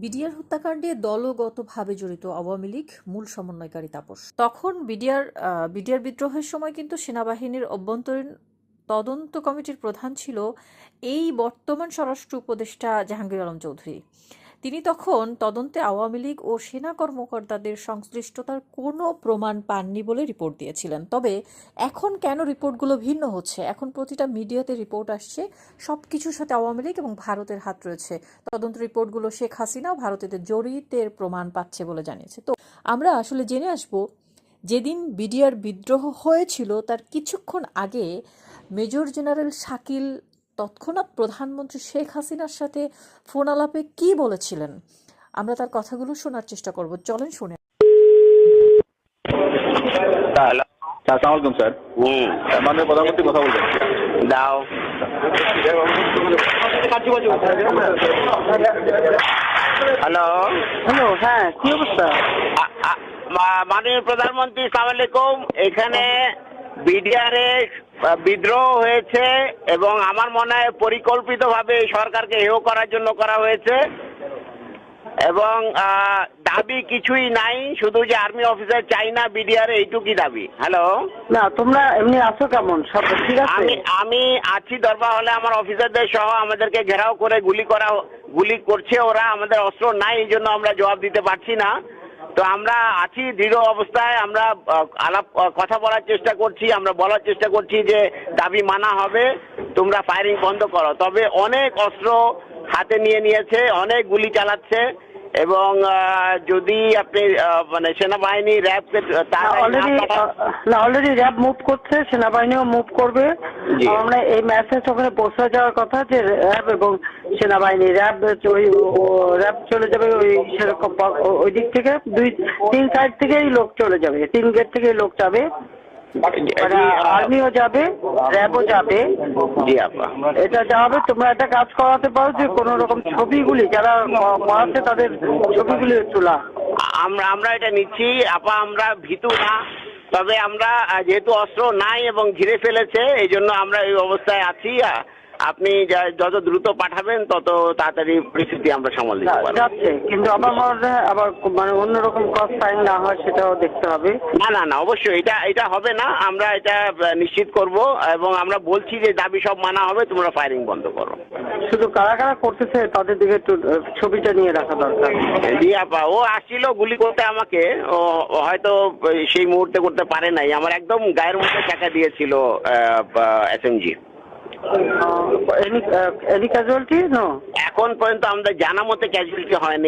BDR হত্যাকাণ্ডে দলগতভাবে জড়িত আওয়ামী লীগ মূল সমন্বয়কারী তাপস। তখন বিডিআর বিদ্রোহের সময় কিন্তু সেনাবাহিনীর অভ্যন্তরীণ তদন্ত কমিটির প্রধান ছিল এই বর্তমান স্বরাষ্ট্র উপদেষ্টা জাহাঙ্গীর আলম চৌধুরী। তিনি তখন তদন্তে আওয়ামী লীগ ও সেনা কর্মকর্তাদের সংশ্লিষ্টতার কোনো প্রমাণ পাননি বলে রিপোর্ট দিয়েছিলেন। তবে এখন কেন রিপোর্টগুলো ভিন্ন হচ্ছে? এখন প্রতিটা মিডিয়াতে রিপোর্ট আসছে সব কিছুর সাথে আওয়ামী লীগ এবং ভারতের হাত রয়েছে। তদন্ত রিপোর্টগুলো শেখ হাসিনা ও ভারতের জড়িতের প্রমাণ পাচ্ছে বলে জানিয়েছে। তো আমরা আসলে জেনে আসব, যেদিন বিডিআর বিদ্রোহ হয়েছিল তার কিছুক্ষণ আগে মেজর জেনারেল শাকিল তৎক্ষণাৎ প্রধানমন্ত্রী শেখ হাসিনার সাথে ফোন আলাপে কি বলেছিলেন। আমরা তার কথাগুলো শোনার চেষ্টা করব। চলেন শুনে। হ্যালো, আসসালামু আলাইকুম স্যার। মাননীয় প্রধানমন্ত্রী কথা বলবেন। দাও। হ্যালো হ্যালো, হ্যাঁ, কি অবস্থা? মাননীয় প্রধানমন্ত্রী, আসসালামু আলাইকুম। এখানে বিডিআরে বিদ্রোহ হয়েছে এবং আমার মনে হয় পরিকল্পিতভাবে সরকারকে হেয় করার জন্য করা হয়েছে এবং দাবি কিছুই নাই, শুধু যে আর্মি অফিসার চাই না বিডিআর, এইটুকুই দাবি। হ্যালো, না, তোমরা এমনি আছো কেমন? সব ঠিক আছে? আমি আছি দরবার হলে, আমার অফিসারদের সহ আমাদেরকে ঘেরাও করে গুলি করছে ওরা। আমাদের অস্ত্র নাই, এই জন্য আমরা জবাব দিতে পারছি না। তো আমরা আছি দৃঢ় অবস্থায়, আমরা কথা বলার চেষ্টা করছি, আমরা বলার চেষ্টা করছি যে দাবি মানা হবে, তোমরা ফায়ারিং বন্ধ করো। তবে অনেক অস্ত্র হাতে নিয়েছে, অনেক গুলি চালাচ্ছে এবং যদি আপনি মানে সেনাবাহিনী র্যাবকে অলরেডি র্যাব মুভ করছে, সেনাবাহিনীও মুভ করবে। আমরা এই মেসেজ ওখানে পৌঁছে যাওয়ার কথা যে র্যাব এবং সেনাবাহিনী র্যাব চলে যাবে ওই সেরকম ওই দিক থেকে, তিন সাইড থেকেই লোক চলে যাবে, 3 গেট থেকেই লোক যাবে, আর্মিও যাবে, র্যাবও যাবে। এটা যাবে। তোমরা একটা কাজ করাতে পারো যে কোন রকম ছবিগুলি যারা করাচ্ছে তাদের ছবিগুলি তোলা। আমরা এটা নিচ্ছি আপা, আমরা ভীতু না। তবে আমরা যেহেতু অস্ত্র নাই এবং ঘিরে ফেলেছে, এই জন্য আমরা এই অবস্থায় আছি। আপনি যত দ্রুত পাঠাবেন তত তাড়াতাড়ি পরিস্থিতি আমরা সামাল দিতে পারবো। যাচ্ছে, কিন্তু আমার মনে হয় আবার মানে অন্যরকম কষ্ট ফাইন না হয় সেটাও দেখতে হবে। না, অবশ্যই এটা হবে না, আমরা এটা নিশ্চিত করব এবং আমরা বলছি যে দাবি সব মানা হবে, তোমরা ফায়ারিং বন্ধ করো। শুধু কারা কারা করতেছে তাদের দিকে একটু ছবিটা নিয়ে রাখা দরকার। জি আপা, ও আসছিল গুলি করতে আমাকে, ও হয়তো সেই মুহূর্তে করতে পারে নাই। আমার একদম গায়ের মধ্যে টাকা দিয়েছিল এসএমজি। Any casualty? নো, এখন পর্যন্ত আমাদের জানা মতে ক্যাজুয়ালিটি হয়নি।